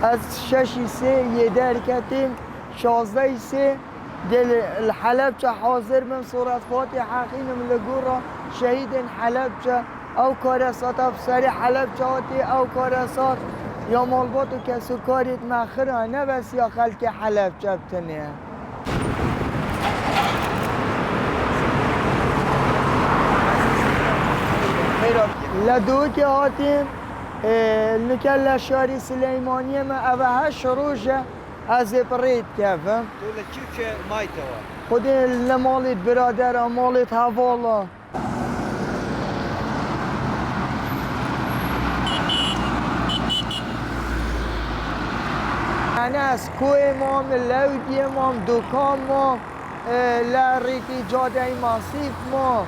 از 6-3 یه درکتیم 16-3 دل الحلبجة حاضر من صورة فاتح حقينم لقورة شهيد حلبجة او كارسات افسر حلبجة او كارسات یا مالباتو که سکاریت مخره نه بس یا خلک حلبجة بتنه لدو که هاتیم لکل شاری سلیمانیه ما اوه 8 روزه از برید کفم تو لچی مایتوا خود لمالت برادر مالت حوالا انا از کوه مام لودی مام دکان مام لریتی جاده ماسیف مام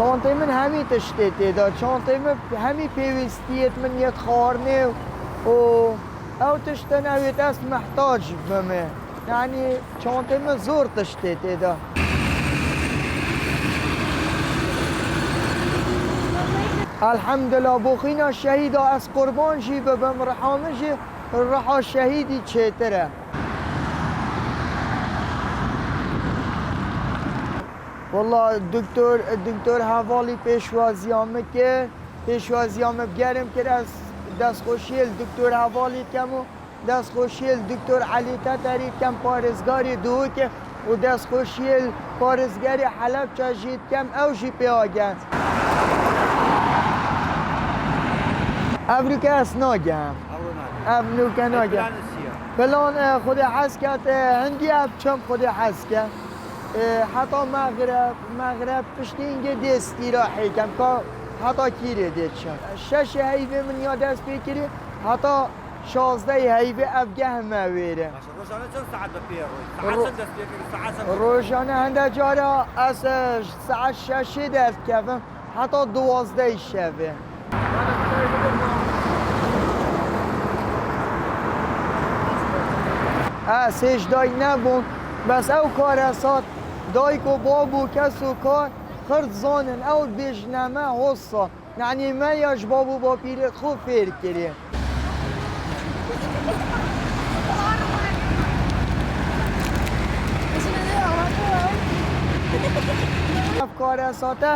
چانته من همی تشتیتی داد چانته من همی پیوستیت من یت خارنه و او تشتن اویت است محتاج بمه یعنی چانته من زور تشتیتی داد الحمدلله بخینا شهیدا از قربان جی ببم رحامه جی رحا شهیدی چیتره والله دکتر حوالی پیشوازیامه که پیشوازیامه بگرم که از دست خوشیل دکتر حوالی کم و دست خوشیل دکتر علی تتری کم پارزگاری دو که و دست خوشیل پارزگاری حلب چاجید کم او جی پیاگن افریقا از ناگم افریقا ناگم فلان خود حس کرد هندی اب چم خود حس کرد حتی مغرب پشتی اینگه دستی را حکم که حتی کیره دید شد 6 هیوه من یاد دست بکری حتی 16 هیوه افگه همه ویره روزانه چند ساعت بپیر روی؟ ساعت چند دست بکری؟ ساعت روزانه هنده جارا از ساعت 6 دست کفم حتی 12 شبه سیش دای نبون بس او کار اساد دایک و بابو کس و کار خرد زانن او بجنمه حصا یعنی ما یاش بابو با پیرت خوب فیر کریم افکار اساته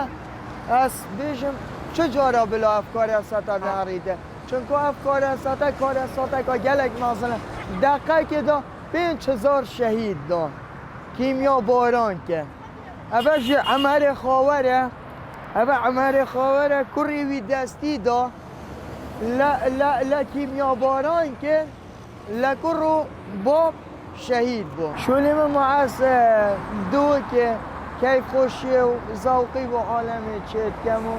از بیشم چجارا بلا افکار اساته نهاریده چون که افکار اساته کار اساته که گلک مثلا دقیقه که دا 5000 شهید دا کیمیا باران که اوش عمر خاوره کری وی دستی دا لا کیمیا باران که لکرو باب شهید با شولی من معاس دو که کیف خوشی و ذوقی و عالمی چید کمو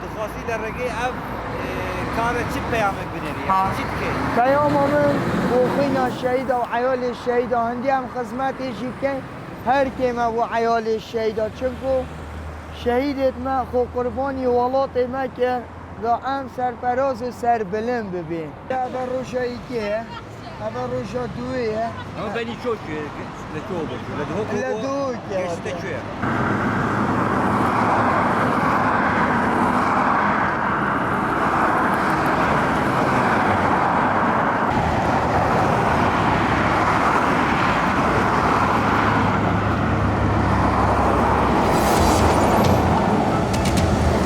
تخواصی در رگه اف کار چی پیامک بنیری؟ چی که؟ پیام من بوخینا شهید و عیال شهید هندی هم خدمتی جی که هر که ما و عیال شهید چونکو شهیدت ما خو قربانی ولات ما که دا ام سرپراز و سربلند ببین اول روشایی که اول روشا دویه اما بینی چو که؟ لدو باشو؟ لدو که؟ لدو که